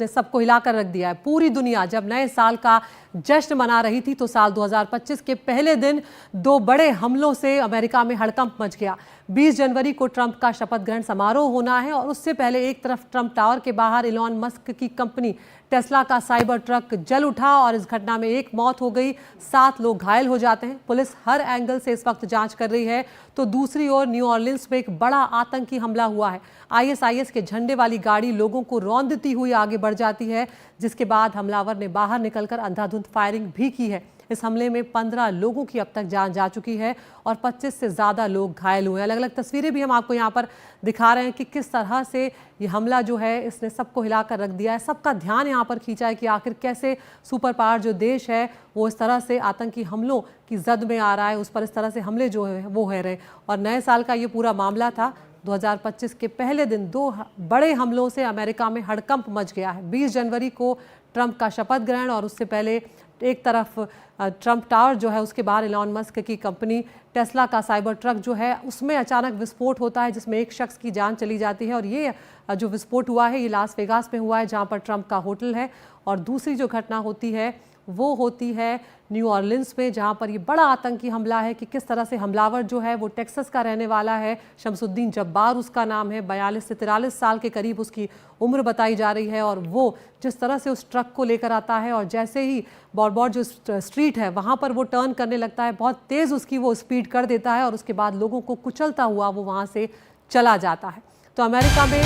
ने सबको हिलाकर रख दिया है। पूरी दुनिया जब नए साल का जश्न मना रही थी तो साल 2025 के पहले दिन दो बड़े हमलों से अमेरिका में हड़कंप मच गया। 20 जनवरी को ट्रंप का शपथ ग्रहण समारोह होना है और उससे पहले एक तरफ ट्रंप टावर के बाहर इलॉन मस्क की कंपनी टेस्ला का साइबर ट्रक जल उठा और इस घटना में एक मौत हो गई, 7 लोग घायल हो जाते हैं। पुलिस हर एंगल से इस वक्त जांच कर रही है। तो दूसरी ओर न्यू ऑरलिन्स में एक बड़ा आतंकी हमला हुआ है। आईएसआईएस के झंडे वाली गाड़ी लोगों को रौंदती हुई आगे बढ़ जाती है, जिसके बाद हमलावर ने बाहर निकलकर अंधाधुंध फायरिंग भी की है। इस हमले में 15 लोगों की अब तक जान जा चुकी है और 25 से ज़्यादा लोग घायल हुए हैं। अलग अलग तस्वीरें भी हम आपको यहाँ पर दिखा रहे हैं कि किस तरह से ये हमला जो है इसने सबको हिलाकर रख दिया है। सबका ध्यान यहाँ पर खींचा है कि आखिर कैसे सुपर पावर जो देश है वो इस तरह से आतंकी हमलों की जद में आ रहा है, उस पर इस तरह से हमले जो है वो है रहे। और नए साल का ये पूरा मामला था। 2025 के पहले दिन दो बड़े हमलों से अमेरिका में हड़कंप मच गया है। 20 जनवरी को ट्रंप का शपथ ग्रहण और उससे पहले एक तरफ ट्रंप टावर जो है उसके बाहर इलॉन मस्क की कंपनी टेस्ला का साइबर ट्रक जो है उसमें अचानक विस्फोट होता है, जिसमें एक शख्स की जान चली जाती है। और ये जो विस्फोट हुआ है ये लास वेगास में हुआ है, जहां पर ट्रंप का होटल है। और दूसरी जो घटना होती है वो होती है न्यू ऑरलिन्स में, जहां पर ये बड़ा आतंकी हमला है कि किस तरह से हमलावर जो है वो टेक्सास का रहने वाला है। शमसुद्दीन जब्बार उसका नाम है, 42 से 43 साल के करीब उसकी उम्र बताई जा रही है। और वो जिस तरह से उस ट्रक को लेकर आता है और जैसे ही बॉर्बॉर जो स्ट्रीट है वहाँ पर वो टर्न करने लगता है, बहुत तेज़ उसकी वो स्पीड कर देता है और उसके बाद लोगों को कुचलता हुआ वो वहाँ से चला जाता है। तो अमेरिका में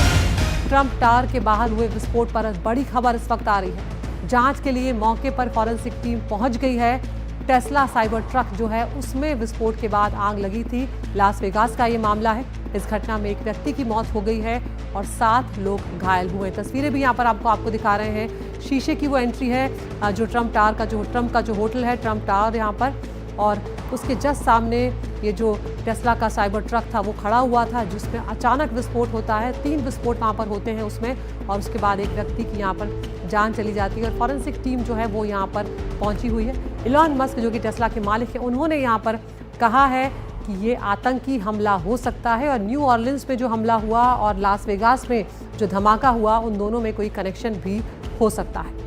ट्रंप टावर के बाहर हुए विस्फोट पर बड़ी खबर इस वक्त आ रही है। जांच के लिए मौके पर फॉरेंसिक टीम पहुंच गई है। टेस्ला साइबर ट्रक जो है उसमें विस्फोट के बाद आग लगी थी। लास वेगास का ये मामला है। इस घटना में एक व्यक्ति की मौत हो गई है और 7 लोग घायल हुए। तस्वीरें भी यहाँ पर आपको दिखा रहे हैं। शीशे की वो एंट्री है जो ट्रंप का जो होटल है ट्रंप टावर यहाँ पर, और उसके जस्ट सामने ये जो टेस्ला का साइबर ट्रक था वो खड़ा हुआ था, जिसमें अचानक विस्फोट होता है। 3 विस्फोट वहाँ पर होते हैं उसमें, और उसके बाद एक व्यक्ति की यहाँ पर जान चली जाती है। और फॉरेंसिक टीम जो है वो यहाँ पर पहुँची हुई है। इलॉन मस्क जो कि टेस्ला के मालिक हैं, उन्होंने यहाँ पर कहा है कि ये आतंकी हमला हो सकता है और न्यू ऑरलिन्स में जो हमला हुआ और लास वेगास में जो धमाका हुआ उन दोनों में कोई कनेक्शन भी हो सकता है।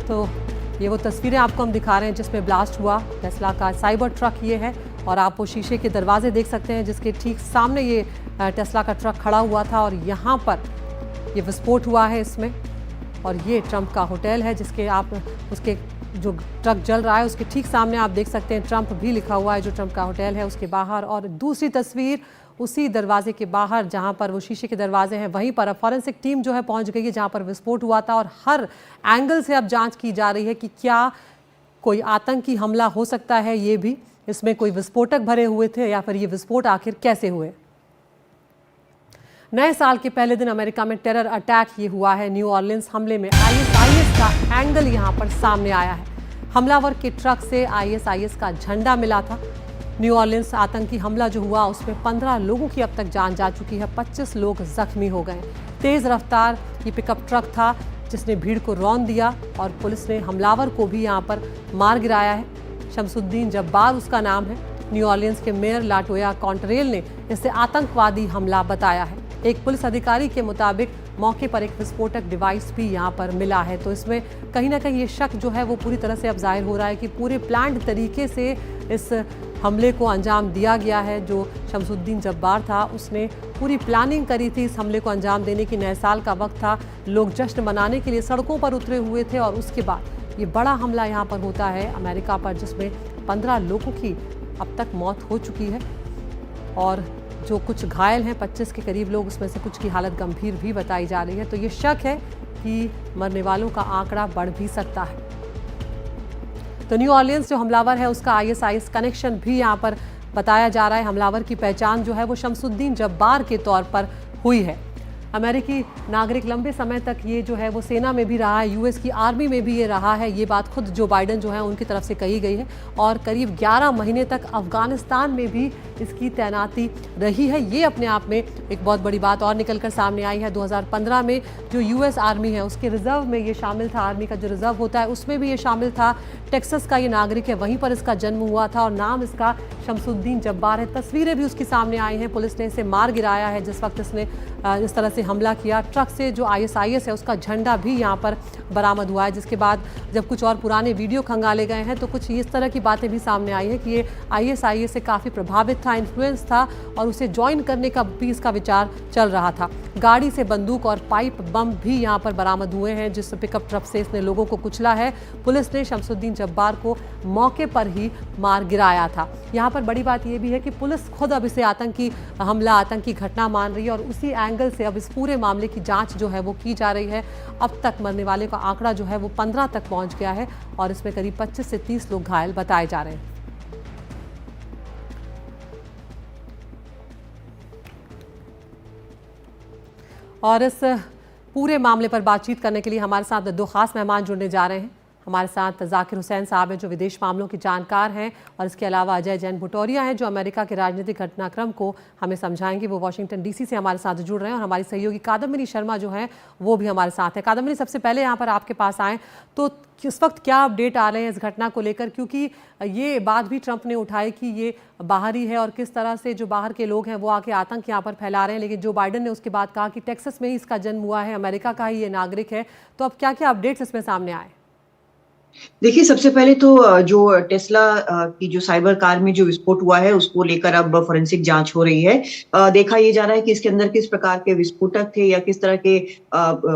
तो ये वो तस्वीरें आपको हम दिखा रहे हैं जिसमें ब्लास्ट हुआ। टेस्ला का साइबर ट्रक ये है और आप वो शीशे के दरवाजे देख सकते हैं जिसके ठीक सामने ये टेस्ला का ट्रक खड़ा हुआ था और यहाँ पर ये विस्फोट हुआ है इसमें। और ये ट्रंप का होटल है जिसके उसके जो ट्रक जल रहा है उसके ठीक सामने आप देख सकते हैं ट्रंप भी लिखा हुआ है जो ट्रंप का होटल है उसके बाहर। और दूसरी तस्वीर उसी दरवाजे के बाहर जहां पर वो शीशे के दरवाजे हैं वहीं पर अब फॉरेंसिक टीम जो है पहुंच गई है जहां पर विस्फोट हुआ था। और हर एंगल से अब जांच की जा रही है कि क्या कोई आतंकी हमला हो सकता है, ये भी इसमें कोई विस्फोटक भरे हुए थे या फिर ये विस्फोट आखिर कैसे हुए। नए साल के पहले दिन अमेरिका में टेरर अटैक ये हुआ है। न्यू ऑरलिन्स हमले में आईएसआईएस का एंगल यहाँ पर सामने आया है। हमलावर के ट्रक से आईएसआईएस का झंडा मिला था। न्यू ऑरलिन्स आतंकी हमला जो हुआ उसमें 15 लोगों की अब तक जान जा चुकी है, 25 लोग जख्मी हो गए। तेज रफ्तार ये पिकअप ट्रक था जिसने भीड़ को रौंद दिया और पुलिस ने हमलावर को भी यहाँ पर मार गिराया है। शमसुद्दीन जब्बार उसका नाम है। न्यू ऑरलिन्स के मेयर लाटोया कॉन्टरेल ने इसे आतंकवादी हमला बताया है। एक पुलिस अधिकारी के मुताबिक मौके पर एक विस्फोटक डिवाइस भी यहाँ पर मिला है। तो इसमें कहीं ना कहीं ये शक जो है वो पूरी तरह से अब जाहिर हो रहा है कि पूरे प्लान्ड तरीके से इस हमले को अंजाम दिया गया है। जो शमसुद्दीन जब्बार था उसने पूरी प्लानिंग करी थी इस हमले को अंजाम देने की। नए साल का वक्त था, लोग जश्न मनाने के लिए सड़कों पर उतरे हुए थे और उसके बाद ये बड़ा हमला यहाँ पर होता है अमेरिका पर, जिसमें 15 लोगों की अब तक मौत हो चुकी है और जो कुछ घायल हैं 25 के करीब लोग, उसमें से कुछ की हालत गंभीर भी बताई जा रही है। तो ये शक है कि मरने वालों का आंकड़ा बढ़ भी सकता है। तो न्यू ऑरलिन्स जो हमलावर है उसका आईएसआईएस कनेक्शन भी यहाँ पर बताया जा रहा है। हमलावर की पहचान जो है वो शमसुद्दीन जब्बार के तौर पर हुई है। अमेरिकी नागरिक लंबे समय तक ये जो है वो सेना में भी रहा है, यूएस की आर्मी में भी ये रहा है। ये बात खुद जो बाइडेन जो है उनकी तरफ से कही गई है। और करीब 11 महीने तक अफगानिस्तान में भी इसकी तैनाती रही है। ये अपने आप में एक बहुत बड़ी बात और निकलकर सामने आई है। 2015 में जो यूएस आर्मी है उसके रिजर्व में ये शामिल था, आर्मी का जो रिजर्व होता है उसमें भी ये शामिल था। टेक्सास का ये नागरिक है, वहीं पर इसका जन्म हुआ था और नाम इसका शमसुद्दीन जब्बार है। तस्वीरें भी उसकी सामने आई हैं। पुलिस ने इसे मार गिराया है जिस वक्त इसने इस तरह से हमला किया। ट्रक से जो ISIS है उसका झंडा भी यहाँ पर बरामद हुआ है, जिसके बाद जब कुछ और पुराने वीडियो खंगाले गए हैं तो कुछ इस तरह की बातें भी सामने आई है कि ये ISIS से काफ़ी प्रभावित था, इन्फ्लुएंस था और उसे ज्वाइन करने का भी इसका विचार चल रहा था। गाड़ी से बंदूक और पाइप बम भी यहाँ पर बरामद हुए हैं जिस पिकअप ट्रक से इसने लोगों को कुचला है। पुलिस ने शमसुद्दीन जब्बार को मौके पर ही मार गिराया था। यहाँ पर बड़ी बात यह भी है कि पुलिस खुद अब इसे आतंकी हमला, आतंकी घटना मान रही है और उसी एंगल से अब इस पूरे मामले की जांच जो है वो की जा रही है। अब तक मरने वाले का आंकड़ा जो है वो 15 तक पहुंच गया है और इसमें करीब 25 से 30 लोग घायल बताए जा रहे हैं। और इस पूरे मामले पर बातचीत करने के लिए हमारे साथ दो खास मेहमान जुड़ने जा रहे हैं। हमारे साथ जाकिर हुसैन साहब हैं जो विदेश मामलों के जानकार हैं और इसके अलावा अजय जैन भुटौरिया हैं जो अमेरिका के राजनीतिक घटनाक्रम को हमें समझाएंगे। वो वाशिंगटन DC से हमारे साथ जुड़ रहे हैं और हमारी सहयोगी कादम्बिनी शर्मा जो हैं वो भी हमारे साथ है। कादम्बिनी, सबसे पहले यहाँ पर आपके पास आएँ तो इस वक्त क्या अपडेट आ रहे हैं इस घटना को लेकर, क्योंकि ये बात भी ट्रंप ने उठाई कि ये बाहरी है और किस तरह से जो बाहर के लोग हैं वो आके आतंक यहाँ पर फैला रहे हैं, लेकिन जो बाइडेन ने उसके बाद कहा कि टेक्सास में ही इसका जन्म हुआ है, अमेरिका का ही ये नागरिक है। तो अब क्या क्या अपडेट्स इसमें सामने आए? देखिए, सबसे पहले तो जो टेस्ला की जो साइबर कार में जो विस्फोट हुआ है उसको लेकर अब फोरेंसिक जांच हो रही है। देखा ये जा रहा है कि इसके अंदर किस प्रकार के विस्फोटक थे या किस तरह के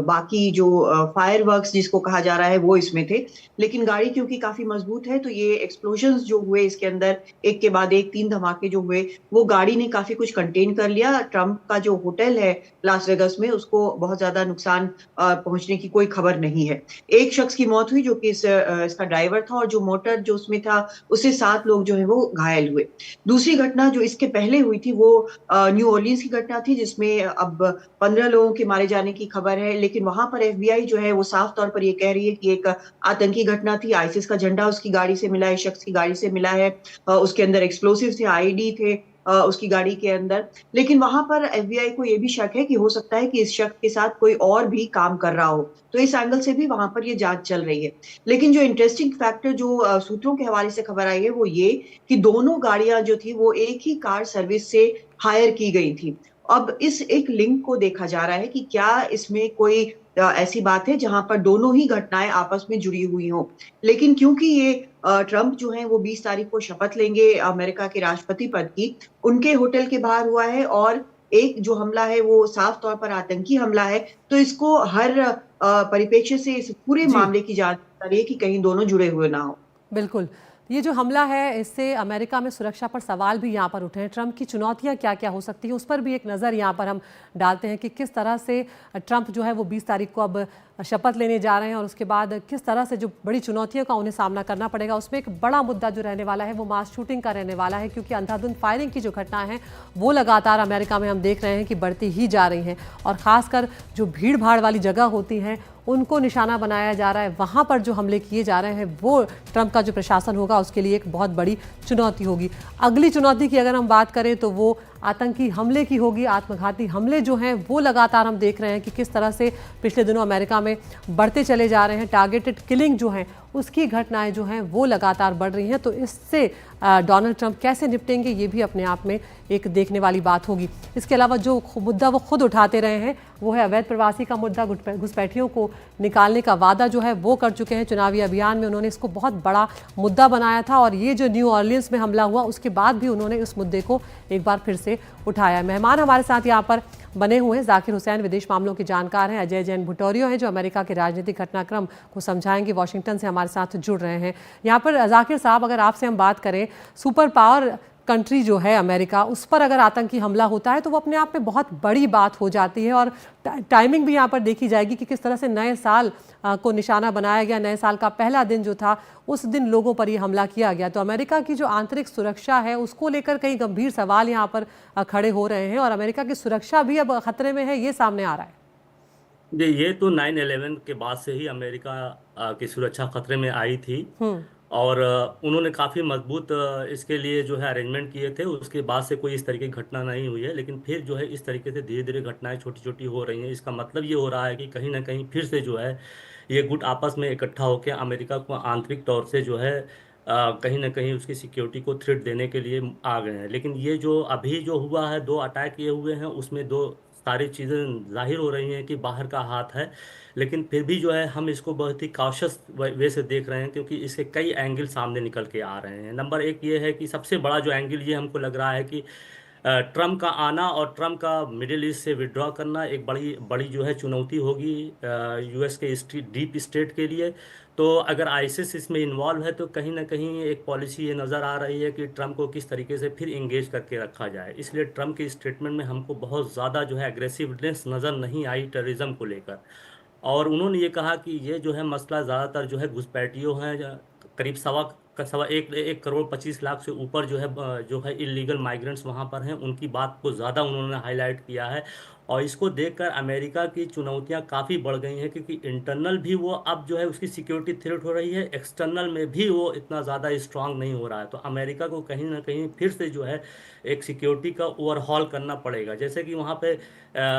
बाकी जो फायरवर्क्स जिसको कहा जा रहा है वो इसमें थे। लेकिन गाड़ी क्योंकि काफी मजबूत है तो ये एक्सप्लोजन्स जो हुए इसके अंदर एक के बाद एक 3 धमाके जो हुए वो गाड़ी ने काफी कुछ कंटेन कर लिया। ट्रंप का जो होटल है लास वेगस में उसको बहुत ज्यादा नुकसान पहुंचने की कोई खबर नहीं है। एक शख्स की मौत हुई जो कि इसका ड्राइवर था और जो मोटर जो उसमें था उससे 7 लोग जो है वो घायल हुए। दूसरी घटना जो इसके पहले हुई थी वो न्यू ऑर्लियंस की घटना थी जिसमें अब 15 लोगों के मारे जाने की खबर है। लेकिन वहां पर FBI जो है वो साफ तौर पर ये कह रही है कि एक आतंकी घटना थी। ISIS का झंडा उसकी गाड़ी से मिला है, शख्स की गाड़ी से मिला है। उसके अंदर एक्सप्लोसिव थे, IED थे उसकी गाड़ी के अंदर। लेकिन वहां पर FBI को यह भी शक है कि हो सकता है कि इस शख्स के साथ कोई और भी काम कर रहा हो, तो इस एंगल से भी वहां पर ये जांच चल रही है। लेकिन जो इंटरेस्टिंग फैक्टर जो सूत्रों के हवाले से खबर आई है वो ये कि दोनों गाड़ियां जो थी वो एक ही कार सर्विस से हायर की गई थी। अब इस एक लिंक को देखा जा रहा है कि क्या इसमें कोई ऐसी बात है जहां पर दोनों ही घटनाएं आपस में जुड़ी हुई हों। लेकिन क्योंकि ये ट्रंप जो हैं वो 20 तारीख को शपथ लेंगे अमेरिका के राष्ट्रपति पद की, उनके होटल के बाहर हुआ है और एक जो हमला है वो साफ तौर पर आतंकी हमला है, तो इसको हर परिप्रेक्ष्य से इस पूरे जी मामले की जांच कर रही है कि कहीं दोनों जुड़े हुए ना हो। बिल्कुल। ये जो हमला है इससे अमेरिका में सुरक्षा पर सवाल भी यहाँ पर उठे हैं। ट्रंप की चुनौतियाँ क्या क्या हो सकती हैं उस पर भी एक नज़र यहाँ पर हम डालते हैं कि किस तरह से ट्रंप जो है वो 20 तारीख को अब शपथ लेने जा रहे हैं और उसके बाद किस तरह से जो बड़ी चुनौतियों का उन्हें सामना करना पड़ेगा। उसमें एक बड़ा मुद्दा जो रहने वाला है वो मास शूटिंग का रहने वाला है, क्योंकि अंधाधुंध फायरिंग की जो घटना है वो लगातार अमेरिका में हम देख रहे हैं कि बढ़ती ही जा रही हैं और ख़ासकर जो भीड़ भाड़ वाली जगह होती हैं उनको निशाना बनाया जा रहा है। वहाँ पर जो हमले किए जा रहे हैं वो ट्रंप का जो प्रशासन होगा उसके लिए एक बहुत बड़ी चुनौती होगी। अगली चुनौती की अगर हम बात करें तो वो आतंकी हमले की होगी। आत्मघाती हमले जो हैं वो लगातार हम देख रहे हैं कि किस तरह से पिछले दिनों अमेरिका में बढ़ते चले जा रहे हैं। टारगेटेड किलिंग जो हैं उसकी घटनाएं जो हैं वो लगातार बढ़ रही हैं। तो इससे डोनाल्ड ट्रंप कैसे निपटेंगे ये भी अपने आप में एक देखने वाली बात होगी। इसके अलावा जो मुद्दा वो खुद उठाते रहे हैं वो है अवैध प्रवासी का मुद्दा। घुसपैठियों को निकालने का वादा जो है वो कर चुके हैं। चुनावी अभियान में उन्होंने इसको बहुत बड़ा मुद्दा बनाया था और ये जो न्यू ऑर्लियंस में हमला हुआ उसके बाद भी उन्होंने इस मुद्दे को एक बार फिर से उठाया। मेहमान हमारे साथ यहाँ पर बने हुए हैं। जाकिर हुसैन विदेश मामलों के जानकार हैं। अजय जैन भुटौरिया हैं जो अमेरिका के राजनीतिक घटनाक्रम को समझाएंगे, वॉशिंगटन से हमारे साथ जुड़ रहे हैं। यहाँ पर जाकिर साहब, अगर आपसे हम बात करें, सुपर पावर कंट्री जो है अमेरिका, उस पर अगर आतंकी हमला होता है तो वो अपने आप में बहुत बड़ी बात हो जाती है और टाइमिंग भी यहाँ पर देखी जाएगी कि किस तरह से नए साल को निशाना बनाया गया। नए साल का पहला दिन जो था उस दिन लोगों पर ये हमला किया गया। तो अमेरिका की जो आंतरिक सुरक्षा है उसको लेकर कई गंभीर सवाल यहाँ पर खड़े हो रहे हैं और अमेरिका की सुरक्षा भी अब खतरे में है, ये सामने आ रहा है। ये तो 9/11 के बाद से ही अमेरिका की सुरक्षा खतरे में आई थी और उन्होंने काफ़ी मजबूत इसके लिए जो है अरेंजमेंट किए थे। उसके बाद से कोई इस तरीके की घटना नहीं हुई है, लेकिन फिर जो है इस तरीके से धीरे धीरे घटनाएं छोटी छोटी हो रही हैं। इसका मतलब ये हो रहा है कि कहीं ना कहीं फिर से जो है ये गुट आपस में इकट्ठा होकर अमेरिका को आंतरिक तौर से जो है कहीं ना कहीं उसकी सिक्योरिटी को थ्रेट देने के लिए आ गए हैं। लेकिन ये जो अभी जो हुआ है, 2 अटैक किए हुए हैं, उसमें दो सारी चीज़ें जाहिर हो रही हैं कि बाहर का हाथ है। लेकिन फिर भी जो है हम इसको बहुत ही काशियस वे से देख रहे हैं, क्योंकि इसके कई एंगल सामने निकल के आ रहे हैं। नंबर एक ये है कि सबसे बड़ा जो एंगल ये हमको लग रहा है कि ट्रम्प का आना और ट्रम्प का मिडिल ईस्ट से विड्रॉ करना एक बड़ी बड़ी जो है चुनौती होगी यूएस के डीप स्टेट के लिए। तो अगर आईसिस इसमें इन्वॉल्व है तो कहीं ना कहीं एक पॉलिसी ये नज़र आ रही है कि ट्रम्प को किस तरीके से फिर इंगेज करके रखा जाए। इसलिए ट्रम्प के स्टेटमेंट में हमको बहुत ज़्यादा जो है एग्रेसिवनेस नज़र नहीं आई टेररिज्म को लेकर। और उन्होंने ये कहा कि ये जो है मसला ज़्यादातर जो है घुसपैठियों हैं, करीब सवा 1,25 लाख से ऊपर जो है इलीगल माइग्रेंट्स वहाँ पर हैं, उनकी बात को ज़्यादा उन्होंने हाईलाइट किया है। और इसको देखकर अमेरिका की चुनौतियाँ काफ़ी बढ़ गई हैं, क्योंकि इंटरनल भी वो अब जो है उसकी सिक्योरिटी थ्रेट हो रही है, एक्सटर्नल में भी वो इतना ज़्यादा स्ट्रांग नहीं हो रहा है। तो अमेरिका को कहीं ना कहीं फिर से जो है एक सिक्योरिटी का ओवरहॉल करना पड़ेगा। जैसे कि वहाँ पे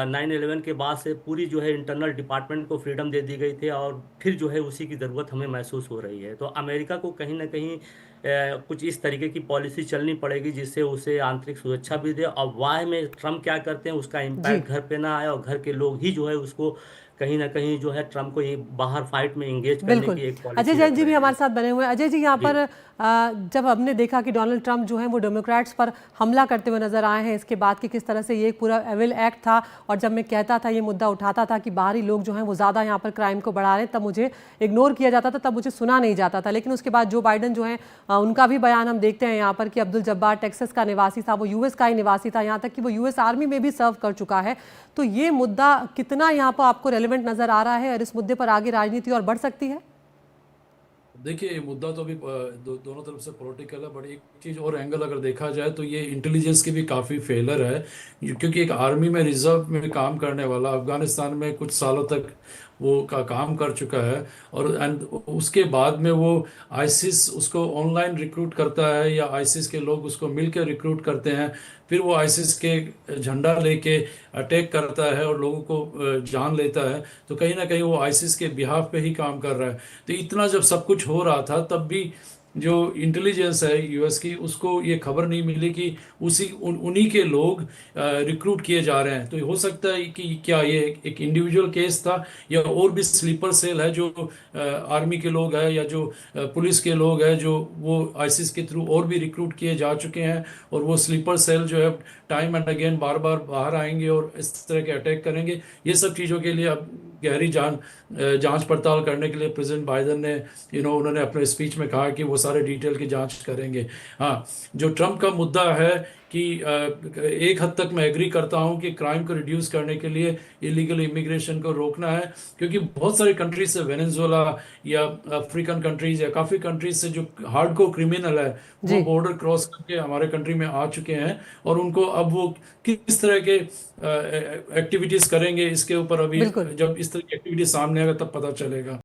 9/11 के बाद से पूरी जो है इंटरनल डिपार्टमेंट को फ्रीडम दे दी गई थी, और फिर जो है उसी की ज़रूरत हमें महसूस हो रही है। तो अमेरिका को कहीं ना कहीं कुछ इस तरीके की पॉलिसी चलनी पड़ेगी जिससे उसे आंतरिक सुरक्षा भी दे, और वाह में ट्रम्प क्या करते हैं उसका जी इम्पैक्ट घर पे ना आए, और घर के लोग ही जो है उसको कहीं ना कहीं जो है ट्रम्प को ये बाहर फाइट में इंगेज करने बिल्कुल। की एक अजय पॉलिसी जैन रख जी भी रहे हमारे हैं। साथ बने हुए हैं। अजय जी, यहाँ जी। पर जब हमने देखा कि डोनाल्ड ट्रंप जो है वो डेमोक्रेट्स पर हमला करते हुए नजर आए हैं, इसके बाद कि किस तरह से ये एक पूरा एविल एक्ट था, और जब मैं कहता था, ये मुद्दा उठाता था कि बाहरी लोग जो हैं वो ज़्यादा यहाँ पर क्राइम को बढ़ा रहे हैं, तब मुझे इग्नोर किया जाता था, तब मुझे सुना नहीं जाता था। लेकिन उसके बाद जो बाइडन जो है उनका भी बयान हम देखते हैं यहाँ पर कि अब्दुल जब्बार टेक्सास का निवासी था, वो यूएस का ही निवासी था, यहाँ तक कि वो यूएस आर्मी में भी सर्व कर चुका है। तो ये मुद्दा कितना यहाँ पर आपको रेलिवेंट नजर आ रहा है, और इस मुद्दे पर आगे राजनीति और बढ़ सकती है? देखिए, ये मुद्दा तो अभी दोनों तरफ से पॉलिटिकल है, बट एक चीज और एंगल अगर देखा जाए तो ये इंटेलिजेंस की भी काफी फेलर है। क्योंकि एक आर्मी में रिजर्व में काम करने वाला अफगानिस्तान में कुछ सालों तक वो का काम कर चुका है, और एंड उसके बाद में वो आईसिस उसको ऑनलाइन रिक्रूट करता है, या आईसिस के लोग उसको मिलकर रिक्रूट करते हैं, फिर वो आईसिस के झंडा लेके अटैक करता है और लोगों को जान लेता है। तो कहीं ना कहीं वो आईसिस के बिहाफ पे ही काम कर रहा है। तो इतना जब सब कुछ हो रहा था तब भी जो इंटेलिजेंस है यूएस की, उसको ये खबर नहीं मिली कि उन्हीं के लोग रिक्रूट किए जा रहे हैं। तो हो सकता है कि क्या ये एक इंडिविजुअल केस था, या और भी स्लीपर सेल है जो आर्मी के लोग हैं, या जो पुलिस के लोग हैं, जो वो आईसिस के थ्रू और भी रिक्रूट किए जा चुके हैं, और वो स्लीपर सेल जो है टाइम एंड अगेन बार बार बाहर आएंगे और इस तरह के अटैक करेंगे। ये सब चीज़ों के लिए अब गहरी जांच पड़ताल करने के लिए प्रेसिडेंट बाइडेन ने उन्होंने अपने स्पीच में कहा कि वो सारे डिटेल की जांच करेंगे। हाँ, जो ट्रम्प का मुद्दा है कि एक हद तक मैं एग्री करता हूं कि क्राइम को रिड्यूस करने के लिए इलीगल इमिग्रेशन को रोकना है, क्योंकि बहुत सारी कंट्रीज से, वेनेजुएला या अफ्रीकन कंट्रीज या काफ़ी कंट्रीज से जो हार्डकोर क्रिमिनल है वो जी बॉर्डर क्रॉस करके हमारे कंट्री में आ चुके हैं, और उनको अब वो किस तरह के एक्टिविटीज करेंगे इसके ऊपर अभी बिल्कुल। जब इस तरह की एक्टिविटी सामने आएगा तब पता चलेगा।